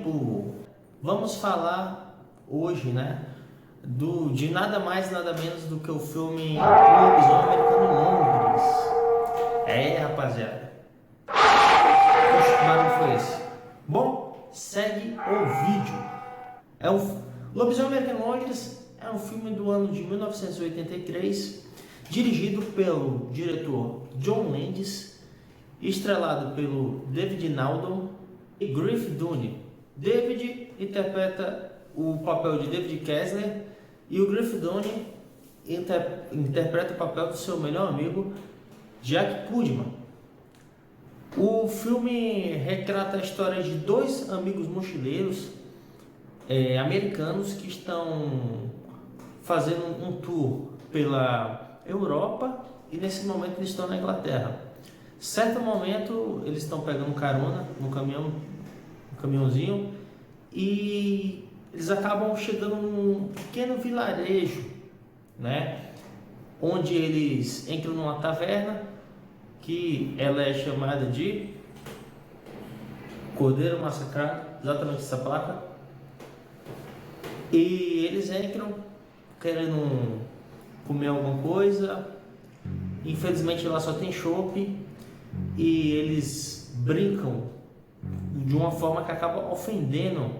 tempo. Vamos falar hoje, né, de nada mais, nada menos do que o filme O Lobisomem Americano em Londres. Rapaziada. Poxa, que barulho foi esse? Bom, segue o vídeo. Lobisomem Americano em Londres é um filme do ano de 1983, dirigido pelo diretor John Landis, estrelado pelo David Naldo e Griff Dunne. David interpreta o papel de David Kessler e o Griff Dunne interpreta o papel do seu melhor amigo Jack Goodman. O filme retrata a história de dois amigos mochileiros americanos que estão fazendo um tour pela Europa e nesse momento eles estão na Inglaterra. Certo momento eles estão pegando carona no caminhãozinho e eles acabam chegando num pequeno vilarejo, né? Onde eles entram numa taverna que ela é chamada de Cordeiro Massacrado, exatamente essa placa. E eles entram querendo comer alguma coisa. Infelizmente lá só tem chopp e eles brincam de uma forma que acaba ofendendo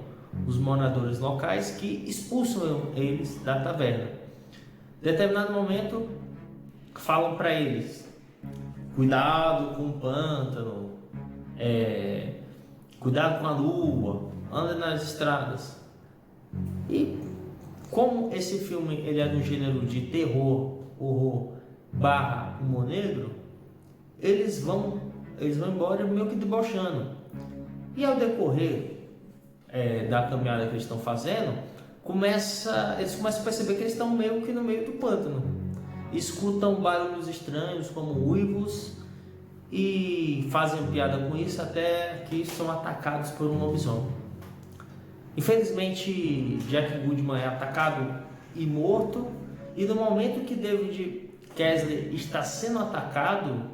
os moradores locais, que expulsam eles da taverna. Em determinado momento falam para eles: cuidado com o pântano, cuidado com a lua, anda nas estradas. E como esse filme ele é do gênero de terror, horror / humor negro, eles vão embora meio que debochando. E ao decorrer da caminhada que eles estão fazendo, eles começam a perceber que eles estão meio que no meio do pântano. Escutam barulhos estranhos como uivos e fazem piada com isso até que são atacados por um lobisomem. Infelizmente, Jack Goodman é atacado e morto, e no momento que David Kessler está sendo atacado,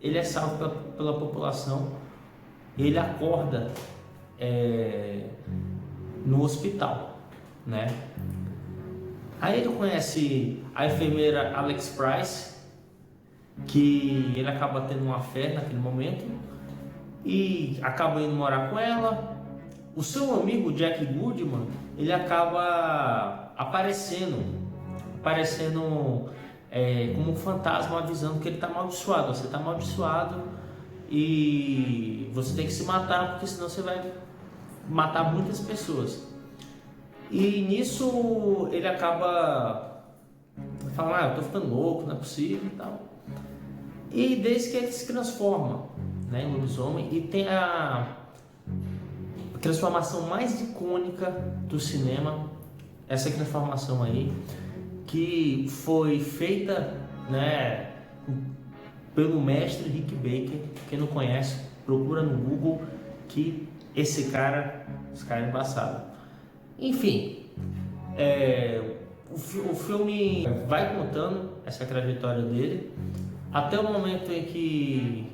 ele é salvo pela população e ele acorda no hospital, né? Aí ele conhece a enfermeira Alex Price, que ele acaba tendo uma fé naquele momento e acaba indo morar com ela. O seu amigo Jack Goodman, ele acaba aparecendo como um fantasma, avisando que ele está amaldiçoado. Você está amaldiçoado e você tem que se matar, porque senão você vai matar muitas pessoas. E nisso ele acaba falando: eu tô ficando louco, não é possível e tal. E desde que ele se transforma, né, em lobisomem, e tem a transformação mais icônica do cinema, essa transformação aí, que foi feita, né, pelo mestre Rick Baker. Quem não conhece, procura no Google, que esse cara é embaçado. Enfim, o filme vai contando essa trajetória dele até o momento em que,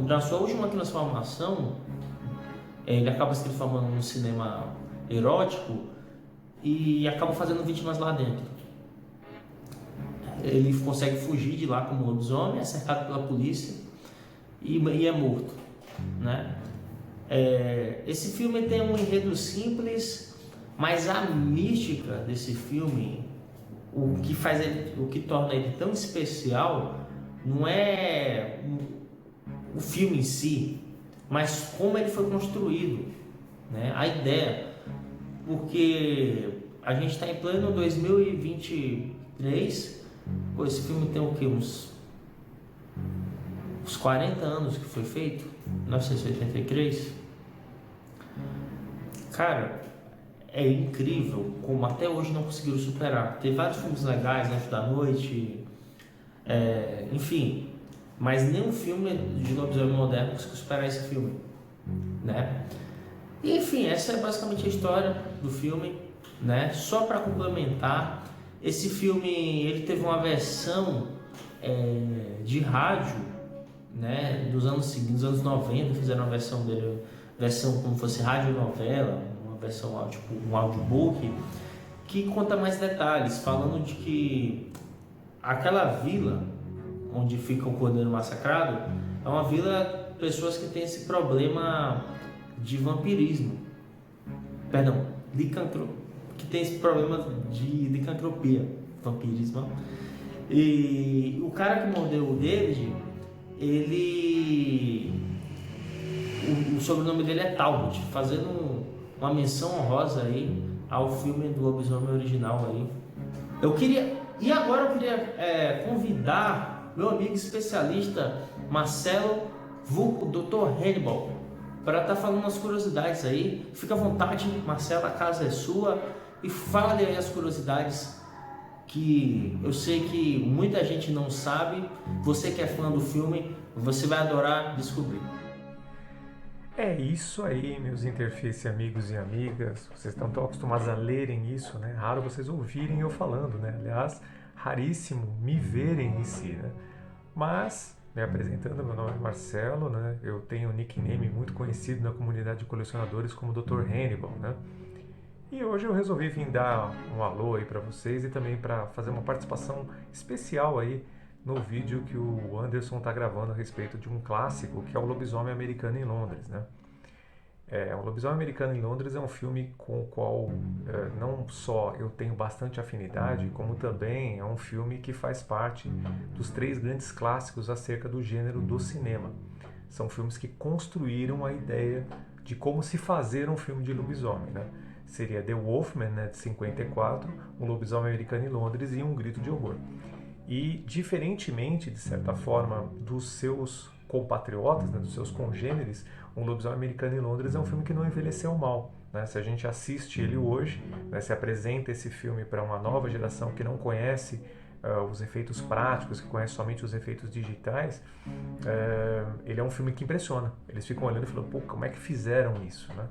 na sua última transformação, ele acaba se transformando num cinema erótico e acaba fazendo vítimas lá dentro. Ele consegue fugir de lá como lobisomem, é cercado pela polícia e é morto, né? Esse filme tem um enredo simples, mas a mística desse filme, o que torna ele tão especial, não é o filme em si, mas como ele foi construído, né? A ideia, porque a gente está em pleno 2023, esse filme tem o quê? Uns 40 anos que foi feito, 1983. Cara, é incrível como até hoje não conseguiram superar. Tem vários filmes legais, Anjos da Noite, enfim, mas nenhum filme de lobisomem moderno conseguiu superar esse filme, né? E, enfim, essa é basicamente a história do filme, né? Só para complementar, esse filme ele teve uma versão de rádio, né? Dos anos seguintes, dos anos 90, fizeram uma versão dele versão como fosse radionovela, uma versão tipo um audiobook, que conta mais detalhes, falando de que aquela vila onde fica o Cordeiro Massacrado é uma vila de pessoas que têm esse problema de vampirismo, perdão, que tem esse problema de licantropia, vampirismo. E o cara que mordeu o David, o sobrenome dele é Talbot, fazendo uma menção honrosa aí ao filme do lobisomem original aí. E agora eu queria convidar meu amigo especialista Marcelo, vulgo Dr. Hannibal, para estar falando umas curiosidades aí. Fica à vontade, Marcelo, a casa é sua, e fale aí as curiosidades que eu sei que muita gente não sabe. Você que é fã do filme, você vai adorar descobrir. É isso aí, meus Interface amigos e amigas. Vocês estão tão acostumados a lerem isso, né? Raro vocês ouvirem eu falando, né? Aliás, raríssimo me verem em si, né? Mas, me apresentando, meu nome é Marcelo, né? Eu tenho um nickname muito conhecido na comunidade de colecionadores como Dr. Hannibal, né? E hoje eu resolvi vir dar um alô aí para vocês e também para fazer uma participação especial aí no vídeo que o Anderson está gravando a respeito de um clássico que é o Lobisomem Americano em Londres, né? O Lobisomem Americano em Londres é um filme com o qual não só eu tenho bastante afinidade, como também é um filme que faz parte dos 3 grandes clássicos acerca do gênero do cinema. São filmes que construíram a ideia de como se fazer um filme de lobisomem, né? Seria The Wolfman, né, de 54, Um Lobisomem Americano em Londres e Um Grito de Horror. E, diferentemente, de certa forma, dos seus compatriotas, né, dos seus congêneres, Um Lobisomem Americano em Londres é um filme que não envelheceu mal, né? Se a gente assiste ele hoje, né, se apresenta esse filme para uma nova geração que não conhece os efeitos práticos, que conhece somente os efeitos digitais, ele é um filme que impressiona. Eles ficam olhando e falando, pô, como é que fizeram isso, né?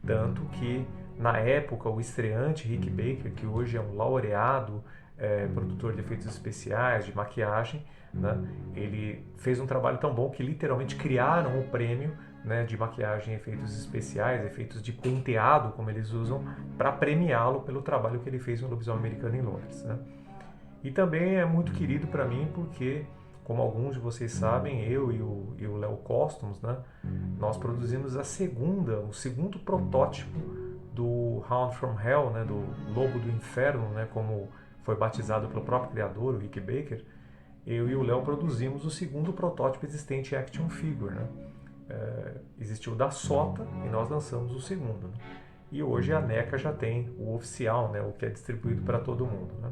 Tanto que, na época, o estreante Rick Baker, que hoje é um laureado produtor de efeitos especiais, de maquiagem, né, ele fez um trabalho tão bom que literalmente criaram o prêmio, né, de maquiagem e efeitos especiais, efeitos de penteado, como eles usam, para premiá-lo pelo trabalho que ele fez no Lobisomem Americano em Londres, né? E também é muito querido para mim porque, como alguns de vocês sabem, eu e o Léo Costumes, né, nós produzimos o segundo protótipo do Hound from Hell, né, do Lobo do Inferno, né, como foi batizado pelo próprio criador, o Rick Baker. Eu e o Léo produzimos o segundo protótipo existente action figure, né? Existiu o da Sota e nós lançamos o segundo, né? E hoje a NECA já tem o oficial, né, o que é distribuído para todo mundo, né?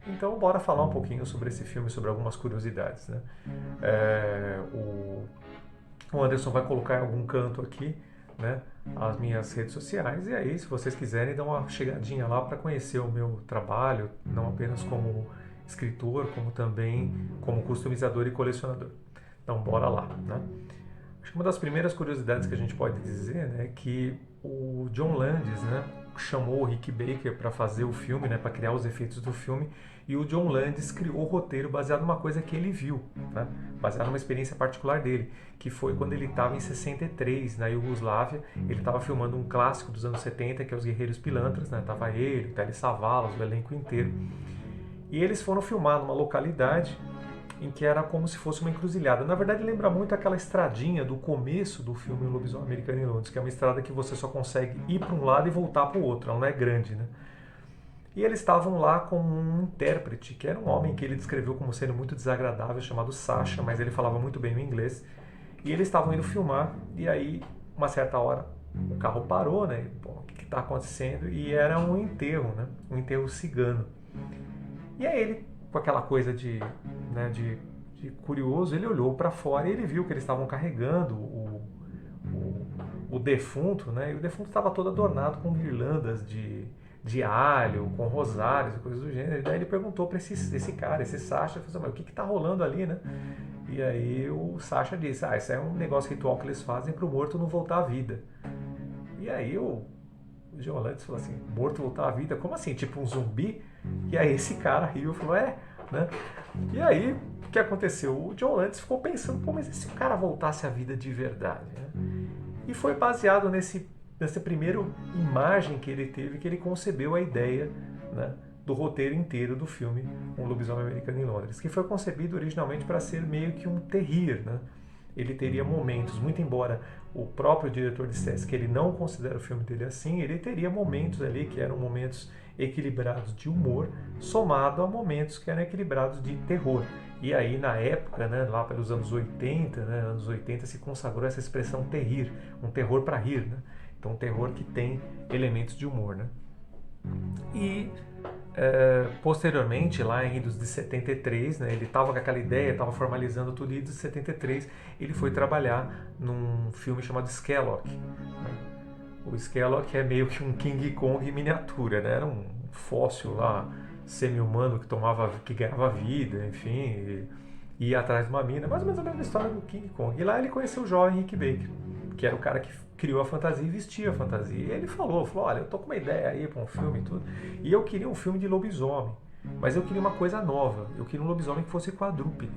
Então, bora falar um pouquinho sobre esse filme, sobre algumas curiosidades, né? O Anderson vai colocar em algum canto aqui, né, as minhas redes sociais, e aí, se vocês quiserem, dá uma chegadinha lá para conhecer o meu trabalho, não apenas como escritor, como também como customizador e colecionador. Então, bora lá, né? Acho que uma das primeiras curiosidades que a gente pode dizer, né, é que o John Landis, né, chamou o Rick Baker para fazer o filme, né, para criar os efeitos do filme, e o John Landis criou o roteiro baseado numa coisa que ele viu, né, baseado numa experiência particular dele, que foi quando ele estava em 63, na Iugoslávia. Ele estava filmando um clássico dos anos 70, que é Os Guerreiros Pilantras, né, tava ele, o Telly Savalas, o elenco inteiro, e eles foram filmar numa localidade em que era como se fosse uma encruzilhada. Na verdade, lembra muito aquela estradinha do começo do filme O Lobisomem Americano em Londres, que é uma estrada que você só consegue ir para um lado e voltar para o outro, ela não é grande, né? E eles estavam lá com um intérprete, que era um homem que ele descreveu como sendo muito desagradável, chamado Sasha, mas ele falava muito bem o inglês. E eles estavam indo filmar, e aí, uma certa hora, o carro parou, né? Bom, o que está acontecendo? E era um enterro, né? Um enterro cigano. E aí ele, com aquela coisa de curioso, ele olhou para fora e ele viu que eles estavam carregando o defunto, né? E o defunto estava todo adornado com guirlandas de alho, com rosários e coisas do gênero. E daí ele perguntou para esse cara, esse Sasha, falou, mas o que está rolando ali, né? E aí o Sasha disse, isso é um negócio ritual que eles fazem para o morto não voltar à vida. E aí o John Landis falou assim, morto voltar à vida? Como assim? Tipo um zumbi? E aí esse cara riu e falou, né? E aí, o que aconteceu? O John Landis ficou pensando, pô, mas e se o cara voltasse à vida de verdade, né? E foi baseado nessa primeira imagem que ele teve, que ele concebeu a ideia, né, do roteiro inteiro do filme Um Lobisomem Americano em Londres, que foi concebido originalmente para ser meio que um terrir, né? Ele teria momentos, muito embora o próprio diretor dissesse que ele não considera o filme dele assim, ele teria momentos ali que eram momentos equilibrados de humor, somado a momentos que eram equilibrados de terror. E aí, na época, né, lá pelos anos 80, né, anos 80, se consagrou essa expressão terrir, um terror para rir, né? Então, um terror que tem elementos de humor, né? E posteriormente, lá em idos de 73, né, ele estava com aquela ideia, estava formalizando tudo, e em idos de 73 ele foi trabalhar num filme chamado Skylock. Né? O Skylock é meio que um King Kong em miniatura, né? Era um fóssil lá, semi-humano, que ganhava vida, enfim, e ia atrás de uma mina, mais ou menos a mesma história do King Kong. E lá ele conheceu o jovem Rick Baker, que era o cara que criou a fantasia e vestia a fantasia. E ele falou, olha, eu tô com uma ideia aí para um filme e tudo, e eu queria um filme de lobisomem, mas eu queria uma coisa nova, eu queria um lobisomem que fosse quadrúpede.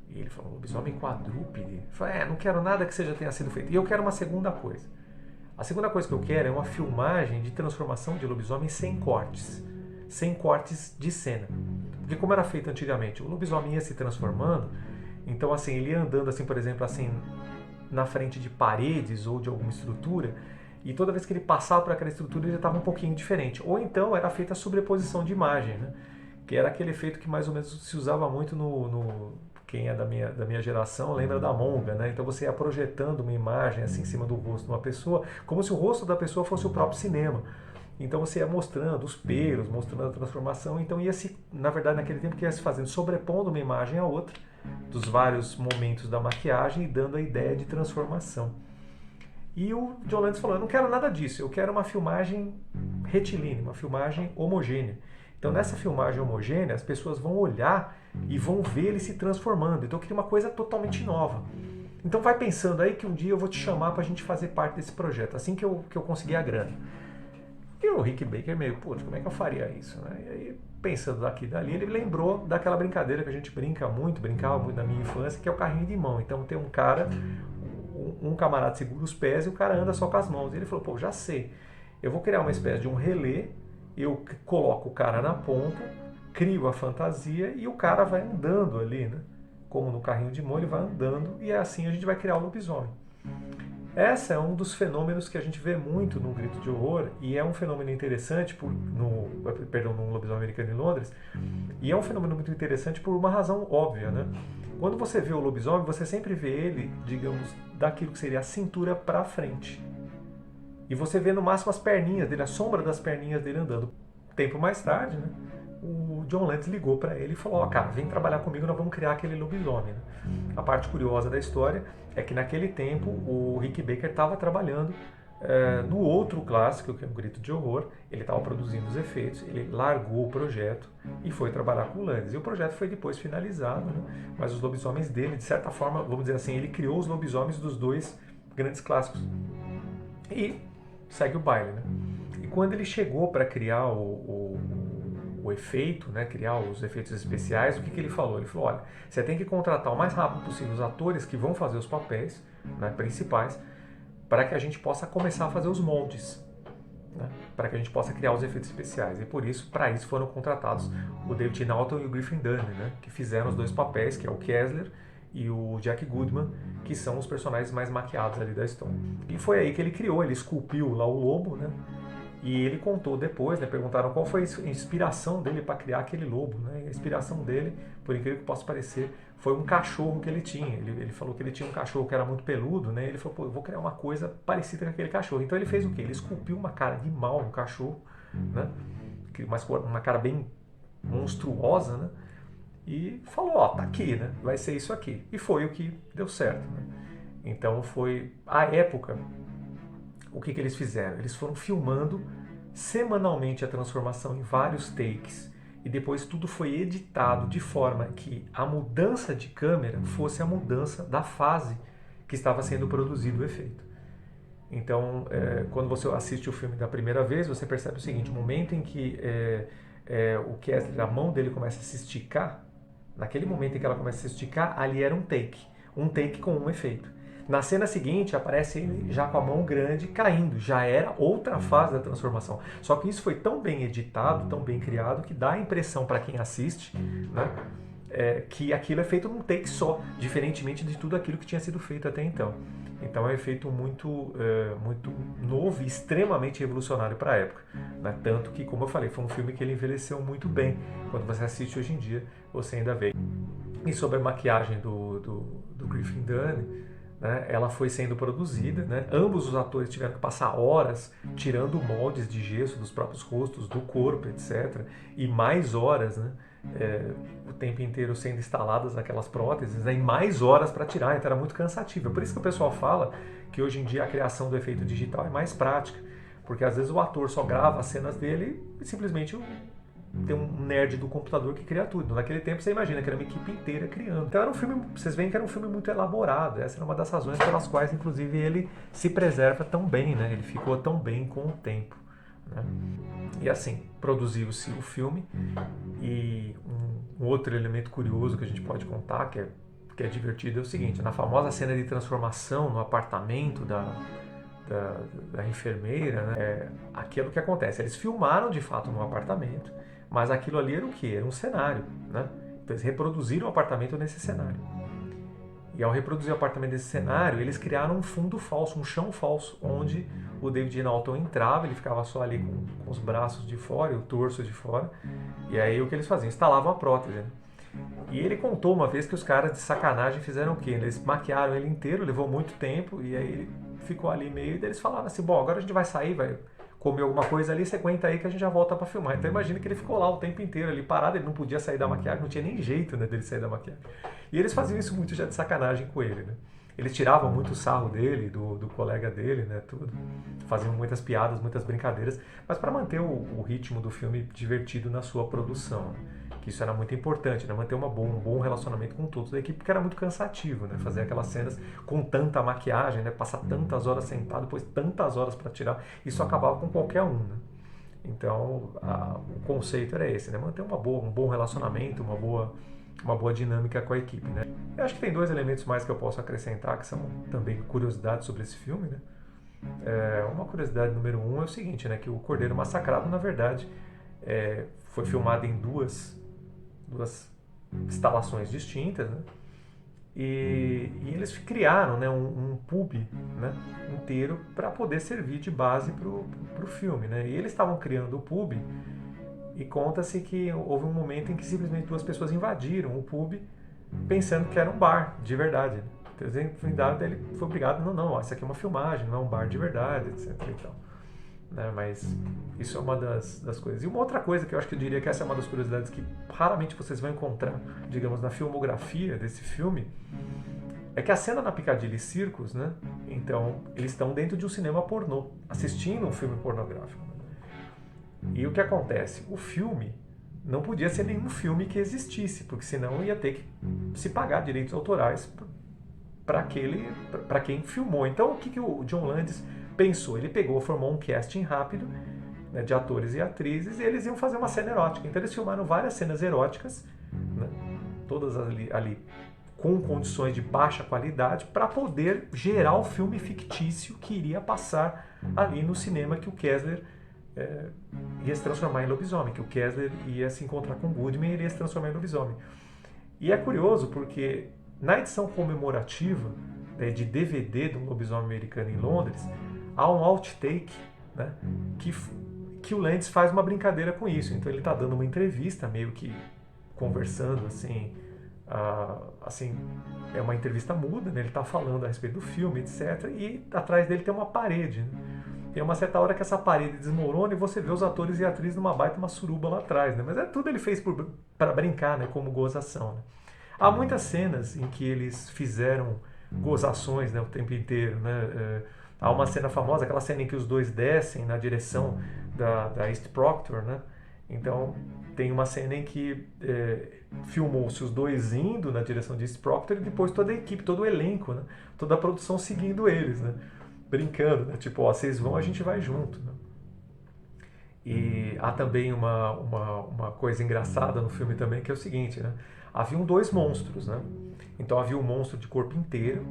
E ele falou, lobisomem quadrúpede? Eu falei, não quero nada que tenha sido feito. E eu quero uma segunda coisa. A segunda coisa que eu quero é uma filmagem de transformação de lobisomem sem cortes de cena. Porque como era feito antigamente, o lobisomem ia se transformando, então assim, ele ia andando assim, por exemplo, assim, na frente de paredes ou de alguma estrutura, e toda vez que ele passava por aquela estrutura ele já estava um pouquinho diferente. Ou então era feita a sobreposição de imagem, né? Que era aquele efeito que mais ou menos se usava muito quem é da minha geração lembra da Monga, né? Então você ia projetando uma imagem assim em cima do rosto de uma pessoa, como se o rosto da pessoa fosse o próprio cinema. Então você ia mostrando os pelos, mostrando a transformação, então na verdade naquele tempo que ia se fazendo, sobrepondo uma imagem à outra, dos vários momentos da maquiagem e dando a ideia de transformação. E o John Landis falou, eu não quero nada disso, eu quero uma filmagem retilínea, uma filmagem homogênea. Então nessa filmagem homogênea as pessoas vão olhar e vão ver ele se transformando. Então eu queria uma coisa totalmente nova. Então vai pensando aí que um dia eu vou te chamar para a gente fazer parte desse projeto, assim que eu conseguir a grana. E o Rick Baker meio, putz, como é que eu faria isso? Né? E aí, pensando daqui e dali, ele lembrou daquela brincadeira que a gente brincava muito na minha infância, que é o carrinho de mão. Então tem um camarada segura os pés e o cara anda só com as mãos. E ele falou, já sei, eu vou criar uma espécie de um relé, eu coloco o cara na ponta, crio a fantasia e o cara vai andando ali, né? Como no carrinho de mão, ele vai andando e assim a gente vai criar o lobisomem. Esse é um dos fenômenos que a gente vê muito no Grito de Horror, e é um fenômeno interessante num Lobisomem Americano em Londres, e é um fenômeno muito interessante por uma razão óbvia, né? Quando você vê o lobisomem, você sempre vê ele, digamos, daquilo que seria a cintura para frente. E você vê no máximo as perninhas dele, a sombra das perninhas dele andando. Tempo mais tarde, né? O John Landis ligou para ele e falou, cara, vem trabalhar comigo, nós vamos criar aquele lobisomem. Né? A parte curiosa da história é que naquele tempo o Rick Baker estava trabalhando no outro clássico, que é o Grito de Horror, ele estava produzindo os efeitos, ele largou o projeto e foi trabalhar com o Landis. E o projeto foi depois finalizado, né? Mas os lobisomens dele, de certa forma, vamos dizer assim, ele criou os lobisomens dos dois grandes clássicos. E segue o baile, né? E quando ele chegou para criar o efeito, né, criar os efeitos especiais, o que ele falou? Ele falou, olha, você tem que contratar o mais rápido possível os atores que vão fazer os papéis, né, principais, para que a gente possa começar a fazer os moldes, né, para que a gente possa criar os efeitos especiais. E por isso, para isso foram contratados o David Naughton e o Griffin Dunne, né, que fizeram os dois papéis, que é o Kessler e o Jack Goodman, que são os personagens mais maquiados ali da história. E foi aí que ele criou, ele esculpiu lá o lobo, né? E ele contou depois, né, perguntaram qual foi a inspiração dele para criar aquele lobo. Né? A inspiração dele, por incrível que possa parecer, foi um cachorro que ele tinha. Ele falou que ele tinha um cachorro que era muito peludo, né? Ele falou, eu vou criar uma coisa parecida com aquele cachorro. Então ele fez o quê? Ele esculpiu uma cara de mal no cachorro, né? Uma cara bem monstruosa, né? E falou, tá aqui, né? Vai ser isso aqui. E foi o que deu certo. Né? Então foi, à época, o que eles fizeram? Eles foram filmando semanalmente a transformação em vários takes e depois tudo foi editado de forma que a mudança de câmera fosse a mudança da fase que estava sendo produzido o efeito. Então, quando você assiste o filme da primeira vez, você percebe o seguinte, o momento em que o Kessler, a mão dele começa a se esticar, naquele momento em que ela começa a se esticar, ali era um take com um efeito. Na cena seguinte aparece ele já com a mão grande caindo, já era outra fase da transformação. Só que isso foi tão bem editado, tão bem criado, que dá a impressão para quem assiste, né, que aquilo é feito num take só, diferentemente de tudo aquilo que tinha sido feito até então. Então é um efeito muito novo e extremamente revolucionário para a época. Né? Tanto que, como eu falei, foi um filme que ele envelheceu muito bem. Quando você assiste hoje em dia, você ainda vê. E sobre a maquiagem do Griffin Dunne, né, ela foi sendo produzida, né? Ambos os atores tiveram que passar horas tirando moldes de gesso dos próprios rostos, do corpo, etc. E mais horas, né? O tempo inteiro sendo instaladas aquelas próteses, né? E mais horas para tirar, então era muito cansativo. É por isso que o pessoal fala que hoje em dia a criação do efeito digital é mais prática, porque às vezes o ator só grava as cenas dele e simplesmente tem um nerd do computador que cria tudo. Naquele tempo você imagina que era uma equipe inteira criando. Então era um filme, vocês veem que era um filme muito elaborado. Essa era uma das razões pelas quais, inclusive, ele se preserva tão bem, né? Ele ficou tão bem com o tempo. Né? E assim, produziu-se o filme. E um outro elemento curioso que a gente pode contar, que é divertido, é o seguinte: na famosa cena de transformação no apartamento da enfermeira, né? Aquilo que acontece. Eles filmaram de fato no apartamento, mas aquilo ali era o quê? Era um cenário, né? Então eles reproduziram o apartamento nesse cenário. E ao reproduzir o apartamento nesse cenário, eles criaram um fundo falso, um chão falso, onde o David Naughton entrava, ele ficava só ali com os braços de fora e o torso de fora. E aí o que eles faziam? Instalavam a prótese. Né? E ele contou uma vez que os caras de sacanagem fizeram o quê? Eles maquiaram ele inteiro, levou muito tempo, e aí ele ficou ali meio, e eles falaram assim: bom, agora a gente vai sair, vai comer alguma coisa ali, você aguenta aí que a gente já volta pra filmar. Então imagina que ele ficou lá o tempo inteiro ali parado, ele não podia sair da maquiagem, não tinha nem jeito, né, dele sair da maquiagem. E eles faziam isso muito já de sacanagem com ele, né? Eles tiravam muito sarro dele, do colega dele, né, tudo. Faziam muitas piadas, muitas brincadeiras, mas para manter o ritmo do filme divertido na sua produção. Que isso era muito importante, né? Manter um bom relacionamento com todos da equipe, porque era muito cansativo, né? Fazer aquelas cenas com tanta maquiagem, né? Passar tantas horas sentado, depois tantas horas para tirar, isso acabava com qualquer um, né? Então, o conceito era esse, né? Manter um bom relacionamento, uma boa dinâmica com a equipe, né? Eu acho que tem dois elementos mais que eu posso acrescentar, que são também curiosidades sobre esse filme, né? Uma curiosidade número 1 é o seguinte, né? Que o Cordeiro Massacrado, na verdade, foi filmado em duas instalações distintas, né? E eles criaram, né, um pub, né, inteiro para poder servir de base para o filme, né? E eles estavam criando o pub e conta-se que houve um momento em que simplesmente duas pessoas invadiram o pub pensando que era um bar de verdade. Né? Então ele foi obrigado, não, isso aqui é uma filmagem, não é um bar de verdade, etc. E tal. Né, mas isso é uma das coisas. E uma outra coisa que eu acho que eu diria que essa é uma das curiosidades que raramente vocês vão encontrar, digamos, na filmografia desse filme, é que a cena na Piccadilly Circus, né, então, eles estão dentro de um cinema pornô, assistindo um filme pornográfico. E o que acontece? O filme não podia ser nenhum filme que existisse, porque senão ia ter que se pagar direitos autorais para quem filmou. Então, o que o John Landis pensou? Ele formou um casting rápido, né, de atores e atrizes, e eles iam fazer uma cena erótica. Então eles filmaram várias cenas eróticas, né, todas ali com condições de baixa qualidade, para poder gerar o filme fictício que iria passar ali no cinema, que o Kessler ia se transformar em lobisomem, que o Kessler ia se encontrar com Goodman e iria se transformar em lobisomem. E é curioso porque na edição comemorativa, né, de DVD do Lobisomem Americano em Londres, há um outtake, né, que o Landis faz uma brincadeira com isso. Então ele está dando uma entrevista, meio que conversando, assim, é uma entrevista muda, né, ele está falando a respeito do filme, etc. E atrás dele tem uma parede. Né? Tem uma certa hora que essa parede desmorona e você vê os atores e atrizes numa baita uma suruba lá atrás. Né? Mas tudo ele fez para brincar, né, como gozação. Né? Há muitas cenas em que eles fizeram gozações, né, o tempo inteiro, né? Há uma cena famosa, aquela cena em que os dois descem na direção da East Proctor, né? Então tem uma cena em que filmou-se os dois indo na direção de East Proctor e depois toda a equipe, todo o elenco, né? Toda a produção seguindo eles, né? Brincando, né? Tipo, ó, vocês vão, a gente vai junto, né? E há também uma coisa engraçada no filme também, que é o seguinte, né? Haviam dois monstros, né? Então havia um monstro de corpo inteiro,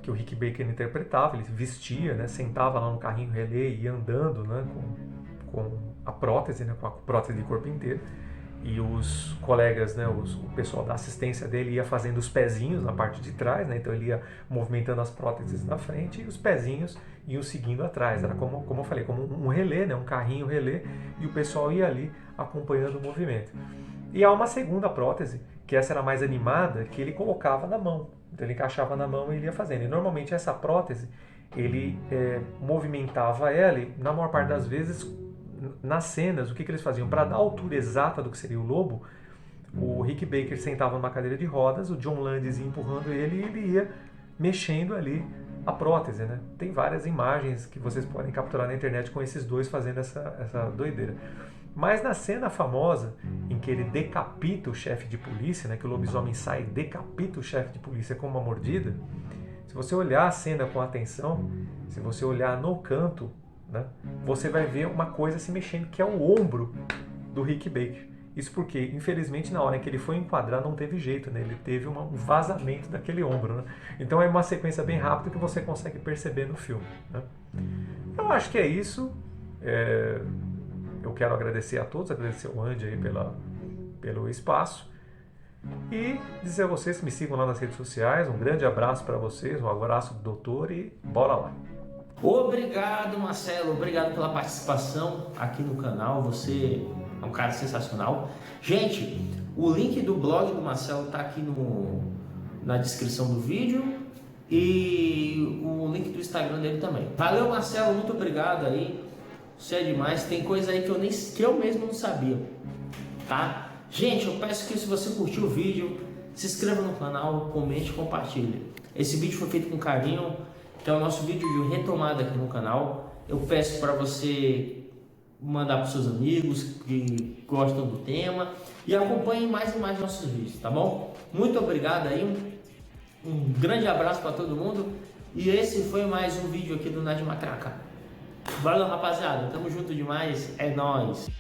que o Rick Baker interpretava. Ele vestia, né, sentava lá no carrinho relé e ia andando, né, com a prótese, né, com a prótese de corpo inteiro. E os colegas, né, o pessoal da assistência dele ia fazendo os pezinhos na parte de trás, né, então ele ia movimentando as próteses na frente e os pezinhos iam seguindo atrás. Era como eu falei, como um relé, né, um carrinho relé, e o pessoal ia ali acompanhando o movimento. E há uma segunda prótese, que essa era mais animada, que ele colocava na mão. Então ele encaixava na mão e ele ia fazendo. E normalmente essa prótese, ele movimentava ela e, na maior parte das vezes, nas cenas, o que eles faziam? Para dar a altura exata do que seria o lobo, o Rick Baker sentava numa cadeira de rodas, o John Landis ia empurrando ele e ele ia mexendo ali a prótese, né? Tem várias imagens que vocês podem capturar na internet com esses dois fazendo essa doideira. Mas na cena famosa, em que ele decapita o chefe de polícia, né, que o lobisomem sai e decapita o chefe de polícia com uma mordida, se você olhar a cena com atenção, se você olhar no canto, né, você vai ver uma coisa se mexendo, que é o ombro do Rick Baker. Isso porque, infelizmente, na hora em que ele foi enquadrar, não teve jeito, né? Ele teve um vazamento daquele ombro, né? Então é uma sequência bem rápida que você consegue perceber no filme, né? Eu acho que é isso. Eu quero agradecer a todos, agradecer ao Andy aí pelo espaço e dizer a vocês que me sigam lá nas redes sociais. Um grande abraço para vocês, um abraço do doutor e bora lá! Obrigado, Marcelo, obrigado pela participação aqui no canal, você é um cara sensacional. Gente, o link do blog do Marcelo tá aqui na descrição do vídeo e o link do Instagram dele também. Valeu, Marcelo, muito obrigado aí, você é demais, tem coisa aí que eu mesmo não sabia, tá? Gente, eu peço que se você curtiu o vídeo, se inscreva no canal, comente e compartilhe. Esse vídeo foi feito com carinho, que é o nosso vídeo de retomada aqui no canal. Eu peço para você mandar para os seus amigos que gostam do tema e acompanhem mais e mais nossos vídeos, tá bom? Muito obrigado aí, um grande abraço para todo mundo e esse foi mais um vídeo aqui do Nerd Matraca. Valeu, rapaziada, tamo junto demais, é nóis!